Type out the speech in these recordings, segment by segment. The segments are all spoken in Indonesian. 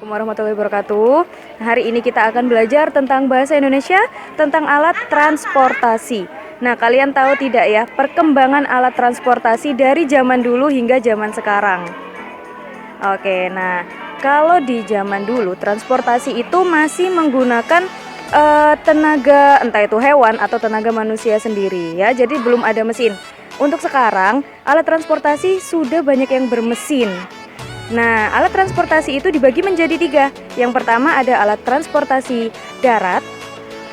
Warahmatullahi wabarakatuh. Hari ini kita akan belajar tentang bahasa Indonesia, tentang alat transportasi. Nah, kalian tahu tidak ya, perkembangan alat transportasi dari zaman dulu hingga zaman sekarang. Oke, nah, kalau di zaman dulu transportasi itu masih menggunakan tenaga, entah itu hewan atau tenaga manusia sendiri ya. Jadi belum ada mesin. Untuk sekarang, alat transportasi sudah banyak yang bermesin. Nah, alat transportasi itu dibagi menjadi 3. Yang pertama ada alat transportasi darat,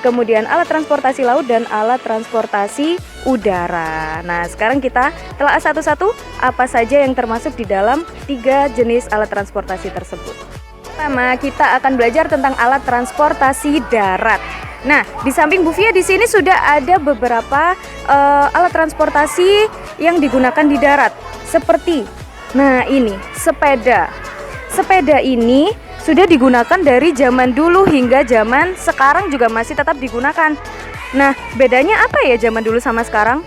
kemudian alat transportasi laut, dan alat transportasi udara. Nah, sekarang kita telah satu-satu apa saja yang termasuk di dalam 3 jenis alat transportasi tersebut. Pertama, kita akan belajar tentang alat transportasi darat. Nah, di samping Bu Fia di sini sudah ada beberapa alat transportasi yang digunakan di darat, seperti ini sepeda. Sepeda ini sudah digunakan dari zaman dulu hingga zaman sekarang juga masih tetap digunakan. Nah, bedanya apa ya zaman dulu sama sekarang?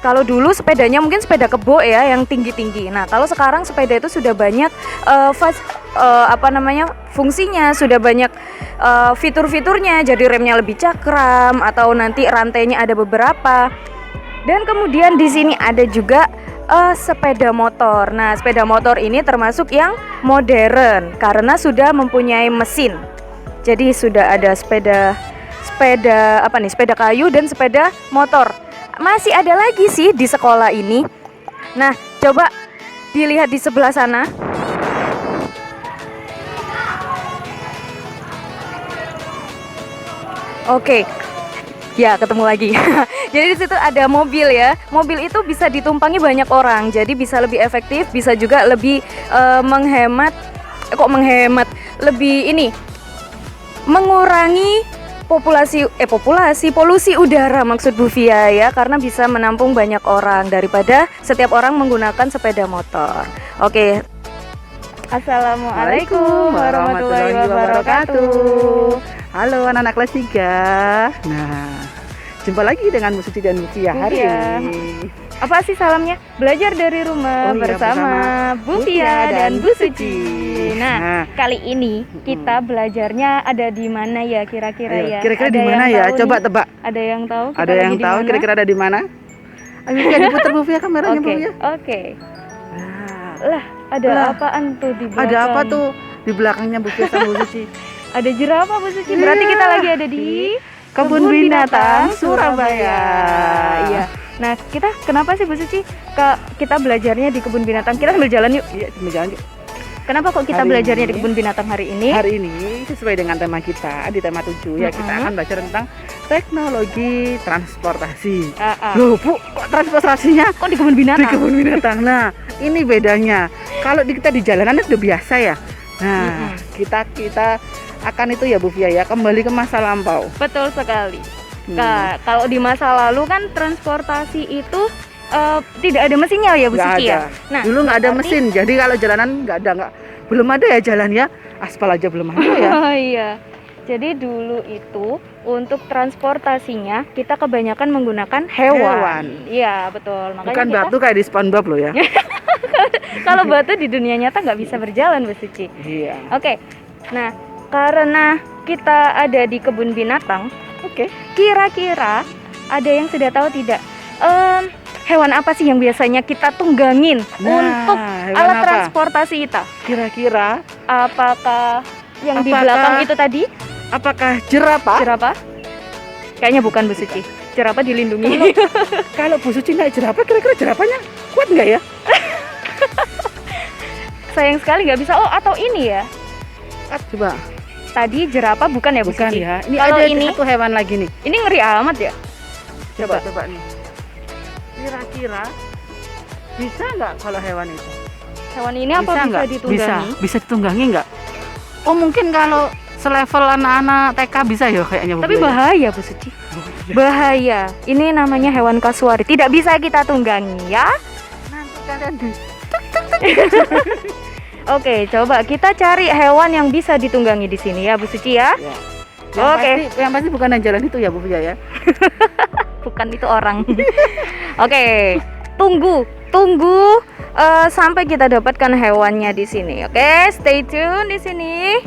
Kalau dulu sepedanya mungkin sepeda kebo ya yang tinggi-tinggi. Nah, kalau sekarang sepeda itu sudah banyak fungsinya, sudah banyak fitur-fiturnya. Jadi remnya lebih cakram atau nanti rantainya ada beberapa. Dan kemudian di sini ada juga sepeda motor. Nah, sepeda motor ini termasuk yang modern karena sudah mempunyai mesin. Jadi sudah ada sepeda kayu dan sepeda motor. Masih ada lagi sih di sekolah ini. Nah, coba dilihat di sebelah sana. Oke. Ya, ketemu lagi. Jadi di situ ada mobil ya. Mobil itu bisa ditumpangi banyak orang. Jadi bisa lebih efektif, bisa juga lebih mengurangi polusi udara maksud Bu Fia ya, karena bisa menampung banyak orang daripada setiap orang menggunakan sepeda motor. Oke. Assalamualaikum warahmatullahi wabarakatuh. Halo anak-anak kelas 3. Nah, jumpa lagi dengan Bu Suci dan Bu Fia hari ini. Apa sih salamnya? Belajar dari rumah bersama Bu Fia dan Bu Suci. Nah, kali ini kita belajarnya ada di mana ya kira-kira ya? Kira-kira di mana ya? Coba tebak. Ada yang tahu? Ada yang tahu kira-kira ada di mana? Ayo Fia diputar Bu Fia kameranya Bu Fia. Oke. Lah, ada apaan tuh di belakang? Ada apa tuh di belakangnya Bu Fia sama Bu Suci? Ada jerapah Bu Suci. Berarti kita lagi ada di Kebun Binatang Surabaya. Iya. Nah, kita kenapa sih Bu Suci kita belajarnya di kebun binatang? Kita sambil jalan yuk. Iya, sambil jalan yuk. Kenapa kok kita belajarnya di kebun binatang hari ini? Hari ini sesuai dengan tema kita di tema 7 ya, kita akan belajar tentang teknologi transportasi. Loh Bu, kok transportasinya kok di kebun binatang? Di kebun binatang. Nah, ini bedanya. Kalau kita di jalanan itu udah biasa ya. Nah, kita akan itu ya Bu Fia ya, kembali ke masa lampau. Betul sekali. Nah, kalau di masa lalu kan transportasi itu tidak ada mesinnya ya Bu Suci ya. Nah, dulu nggak ada mesin, jadi kalau jalanan belum ada ya jalan ya, aspal aja belum ada ya. Oh iya. Jadi dulu itu untuk transportasinya kita kebanyakan menggunakan hewan. Iya betul. Makanya bukan batu kayak di SpongeBob loh ya. Kalau batu di dunia nyata nggak bisa berjalan Bu Suci. Iya. Oke. Nah, karena kita ada di kebun binatang, kira-kira ada yang sudah tahu tidak? Hewan apa sih yang biasanya kita tunggangin untuk alat transportasi kita? Kira-kira apakah yang di belakang itu tadi? Apakah jerapah? Jerapah? Kayaknya bukan Bu Suci. Jerapah dilindungi. Kalau Bu Suci naik jerapah, kira-kira jerapahnya kuat nggak ya? Sayang sekali nggak bisa. Oh, atau ini ya? Coba. Tadi jerapah bukan ya Bu Suci? Bukan ya. Ini kalau ada ini satu hewan lagi nih. Ini ngeri amat ya. Coba nih. Kira-kira bisa nggak kalau hewan itu? Hewan ini apa bisa ditunggangi? Bisa ditunggangi nggak? Oh mungkin kalau selevel anak-anak TK bisa ya kayaknya. Tapi bahaya Bu Suci. Bahaya. Ini namanya hewan kasuari. Tidak bisa kita tunggangi ya. Nanti kalian Oke, coba kita cari hewan yang bisa ditunggangi di sini ya Bu Suci ya. Yang pasti bukan yang jalan itu ya Bu Fia ya. Bukan, itu orang. Oke, tunggu sampai kita dapatkan hewannya di sini. Oke, stay tune di sini.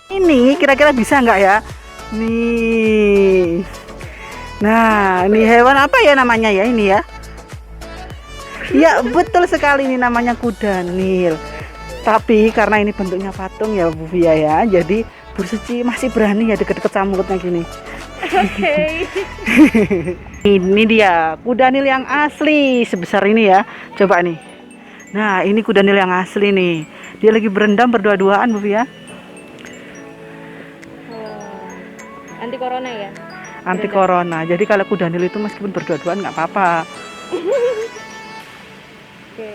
Ini kira-kira bisa nggak ya? Nih. Nah, ini hewan apa ya namanya ya ini ya? Ya, betul sekali ini namanya kuda Nil. Tapi karena ini bentuknya patung ya Bu Fia ya, jadi Bu Suci masih berani ya deket-deket sama mulutnya gini. Oke. Ini dia kuda Nil yang asli sebesar ini ya. Coba nih. Nah, ini kuda Nil yang asli nih. Dia lagi berendam berdua-duaan Bu Fia. Anti corona ya? Anti corona. Jadi kalau kuda Nil itu meskipun berdua-duaan nggak apa-apa. Oke.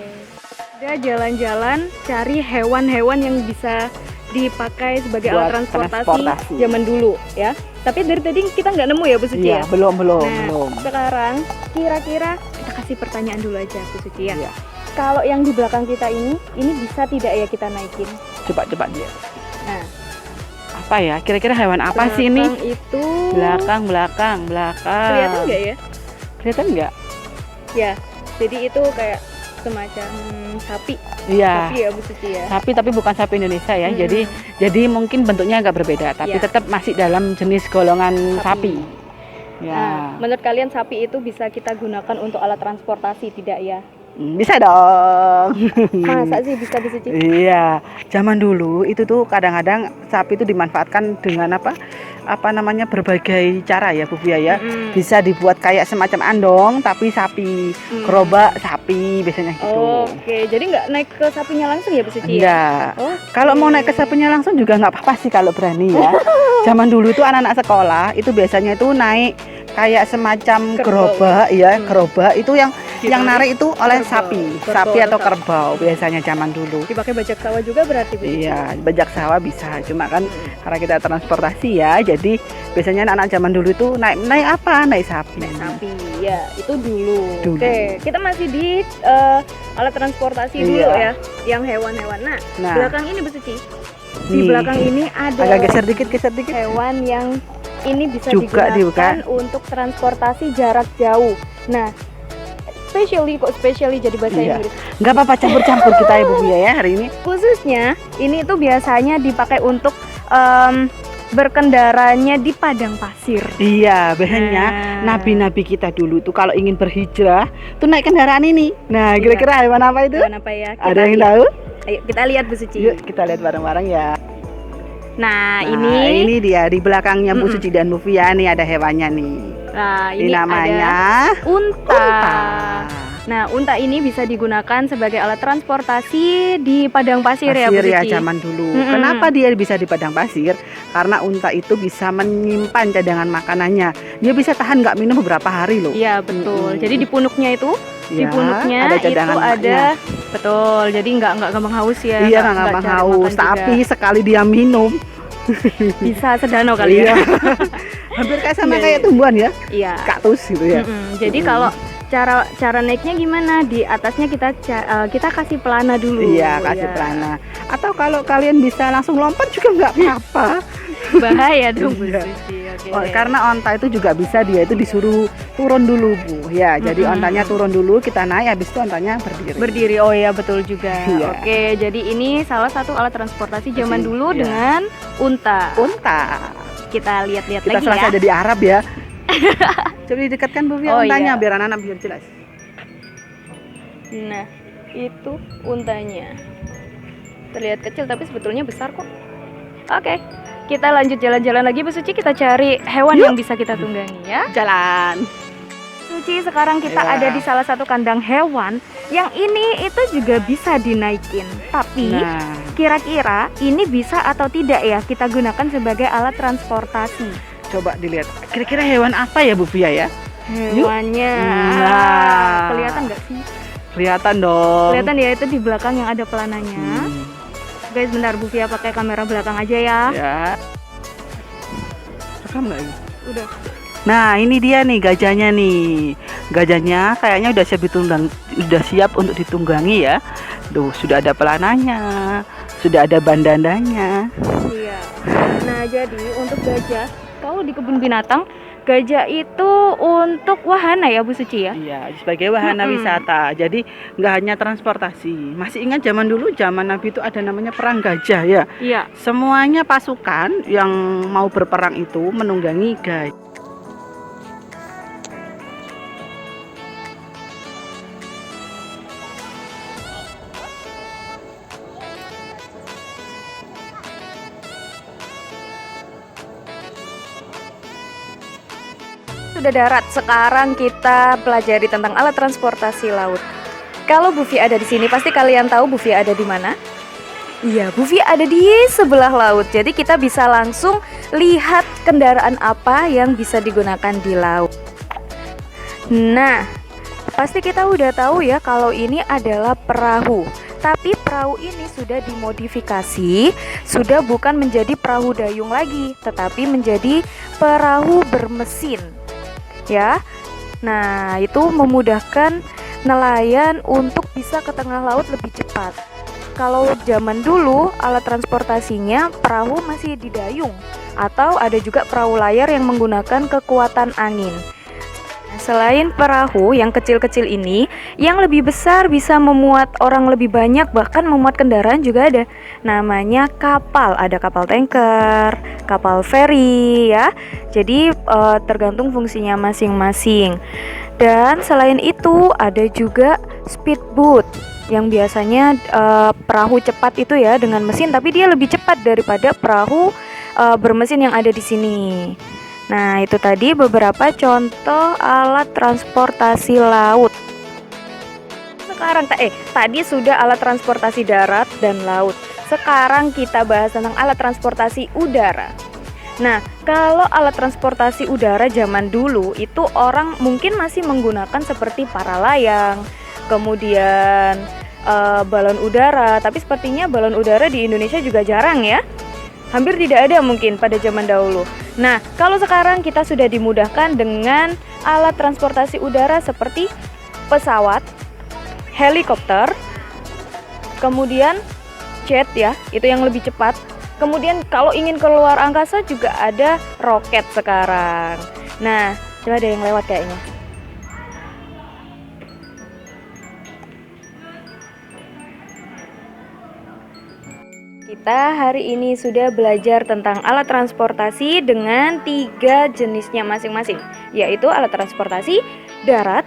Udah jalan-jalan cari hewan-hewan yang bisa dipakai sebagai Buat alat transportasi transportasi. zaman dulu ya. Tapi dari tadi kita nggak nemu ya Bu Suci Iya, ya? belum. Nah, sekarang kira-kira kita kasih pertanyaan dulu aja Bu Suci ya. Iya. Kalau yang di belakang kita ini bisa tidak ya kita naikin? Coba dia. Nah, Apa ya? Kira-kira hewan apa sih ini? belakang itu Belakang. kelihatan nggak ya? Kelihatan nggak? Ya, jadi itu kayak semacam sapi. Iya. Sapi ya Bu Suci ya. Sapi tapi bukan sapi Indonesia ya. Mm-mm. Jadi mungkin bentuknya agak berbeda, tapi Iya. tetap masih dalam jenis golongan Sapi. sapi. Nah, Ya. menurut kalian sapi itu bisa kita gunakan untuk alat transportasi tidak ya? Bisa dong. Masa sih bisa Bu Suci? Iya, zaman dulu itu tuh kadang-kadang sapi itu dimanfaatkan dengan apa namanya berbagai cara ya Bu Fia ya. Mm-mm. Bisa dibuat kayak semacam andong tapi sapi, Mm. gerobak sapi biasanya gitu. Oke, jadi nggak naik ke sapinya langsung ya Bu Suci ya? Enggak. Oh, Kalau mau naik ke sapinya langsung juga nggak apa-apa sih kalau berani ya. Zaman dulu itu anak-anak sekolah itu biasanya itu naik kayak semacam Kerbau. gerobak ya, Hmm. gerobak itu yang Ditarik narik itu oleh kerbau. sapi, Kerbau sapi atau atau sapi. kerbau biasanya zaman dulu. dipakai bajak sawah juga berarti Bu Suci? Iya, bajak sawah bisa. Cuma kan karena kita transportasi ya, jadi biasanya anak-anak zaman dulu itu naik apa? Naik sapi. Naik sapi, ya itu dulu. Dulu. Oke, kita masih di alat transportasi Iya. dulu ya, yang hewan-hewan. Nah, Nah, belakang ini Bu Suci, di nih. belakang ini ada Agak geser dikit. hewan yang ini bisa Juga digunakan untuk transportasi jarak jauh. Nah, especially jadi bahasa Iya. Inggris. Nggak apa-apa campur-campur kita ya Bu Fia ya hari ini. Khususnya ini itu biasanya dipakai untuk berkendaranya di padang pasir. Iya, biasanya Nah. nabi-nabi kita dulu tuh kalau ingin berhijrah tuh naik kendaraan ini. Nah, Iya. kira-kira hewan apa itu? Hewan apa ya? Ada yang lihat. tahu? Ayo kita lihat Bu Suci. Yuk kita lihat bareng-bareng ya. Nah, Nah, ini dia di belakangnya Bu Mm-mm. Suci dan Bu Fia nih ada hewannya nih. Nah, Ini ini namanya ada unta. unta. Nah, unta ini bisa digunakan sebagai alat transportasi di padang pasir, ya Bu Pasir ya Suci. zaman dulu. Mm-mm. Kenapa dia bisa di padang pasir? Karena unta itu bisa menyimpan cadangan makanannya. Dia bisa tahan nggak minum beberapa hari loh. Iya, betul. Mm-mm. Jadi di punuknya itu, di Ya, punuknya ada itu cadangan ada maknya. betul. Jadi nggak gampang haus ya. Iya nggak nggak cari haus. makan juga. Tapi sekali dia minum, bisa sedano kali iya. ya. Hampir kayak sama Iya, kayak iya. tumbuhan ya, Iya. kaktus gitu ya. Mm-mm. Jadi Mm-mm. kalau cara naiknya gimana? Di atasnya kita kasih pelana dulu. Iya, kasih Ya. pelana. Atau kalau kalian bisa langsung lompat juga nggak apa-apa. Bahaya dong Bu Iya. Suci. Oke. Oh, karena onta itu juga bisa dia itu disuruh turun dulu Bu. Ya, jadi Mm-mm. ontanya turun dulu, kita naik, habis itu ontanya berdiri. Berdiri, oh ya betul juga. Iya. Oke, jadi ini salah satu alat transportasi zaman dulu Iya. dengan unta. Unta. Kita lihat-lihat Kita lagi serasa ya. ada di Arab ya. Coba didekatkan Bu Fia Oh, untanya iya. biar anak-anak biar jelas. Nah, itu untanya. Terlihat kecil tapi sebetulnya besar kok. Oke, kita lanjut jalan-jalan lagi Bu Suci. Kita cari hewan Yuk. yang bisa kita tunggangi ya. Jalan. Suci, sekarang kita Iya. ada di salah satu kandang hewan yang ini itu juga bisa dinaikin. Tapi Nah, kira-kira ini bisa atau tidak ya kita gunakan sebagai alat transportasi? coba dilihat. Kira-kira hewan apa ya Bu Fia ya? Hewannya. Nah. Kelihatan nggak sih? Kelihatan dong. Kelihatan ya, itu di belakang yang ada pelananya. Hmm, Guys, bentar Bu Fia pakai kamera belakang aja ya. ya. Rekam nggak ini? Udah. Nah, ini dia nih gajahnya nih. Gajahnya kayaknya udah siap untuk ditunggangi ya. Tuh, sudah ada pelananya, sudah ada bandananya. Iya. Nah, jadi untuk gajah, kalau di kebun binatang Gajah itu untuk wahana ya Bu Suci ya? Iya, sebagai wahana wisata. Jadi nggak hanya transportasi. Masih ingat zaman dulu, zaman Nabi itu ada namanya perang gajah ya. Iya. Semuanya pasukan yang mau berperang itu menunggangi gajah. Sudah darat, sekarang kita pelajari tentang alat transportasi laut. Kalau Bu Fi ada di sini, pasti kalian tahu Bu Fi ada di mana? Iya, Bu Fi ada di sebelah laut. Jadi kita bisa langsung lihat kendaraan apa yang bisa digunakan di laut. Nah, pasti kita udah tahu ya kalau ini adalah perahu. Tapi perahu ini sudah dimodifikasi, sudah bukan menjadi perahu dayung lagi, tetapi menjadi perahu bermesin. Ya, nah itu memudahkan nelayan untuk bisa ke tengah laut lebih cepat. Kalau zaman dulu alat transportasinya perahu masih didayung, atau ada juga perahu layar yang menggunakan kekuatan angin. Nah, selain perahu yang kecil-kecil ini, yang lebih besar bisa memuat orang lebih banyak, bahkan memuat kendaraan juga ada. Namanya kapal, ada kapal tanker, kapal feri ya. Jadi tergantung fungsinya masing-masing. Dan selain itu ada juga speedboat yang biasanya perahu cepat itu ya dengan mesin, tapi dia lebih cepat daripada perahu bermesin yang ada di sini. Nah, itu tadi beberapa contoh alat transportasi laut. Sekarang tadi sudah alat transportasi darat dan laut. Sekarang kita bahas tentang alat transportasi udara. Nah, kalau alat transportasi udara zaman dulu itu orang mungkin masih menggunakan seperti para layang, kemudian balon udara, tapi sepertinya balon udara di Indonesia juga jarang ya. Hampir tidak ada mungkin pada zaman dahulu. Nah, kalau sekarang kita sudah dimudahkan dengan alat transportasi udara seperti pesawat, helikopter, kemudian jet ya, itu yang lebih cepat. Kemudian kalau ingin keluar angkasa juga ada roket sekarang. Nah, coba ada yang lewat kayaknya. Kita hari ini sudah belajar tentang alat transportasi dengan 3 jenisnya masing-masing, yaitu alat transportasi darat,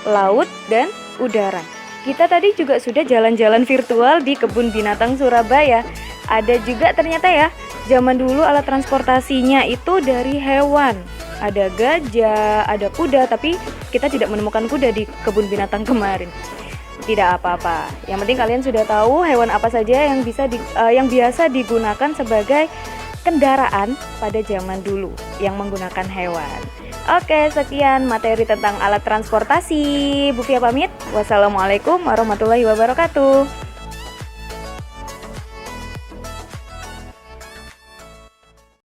laut, dan udara. Kita tadi juga sudah jalan-jalan virtual di Kebun Binatang Surabaya. Ada juga ternyata ya, zaman dulu alat transportasinya itu dari hewan. Ada gajah, ada kuda, tapi kita tidak menemukan kuda di Kebun Binatang kemarin. Tidak apa-apa. Yang penting kalian sudah tahu hewan apa saja yang biasa digunakan sebagai kendaraan pada zaman dulu yang menggunakan hewan. Oke, sekian materi tentang alat transportasi. Bu Fia pamit. Wassalamualaikum warahmatullahi wabarakatuh.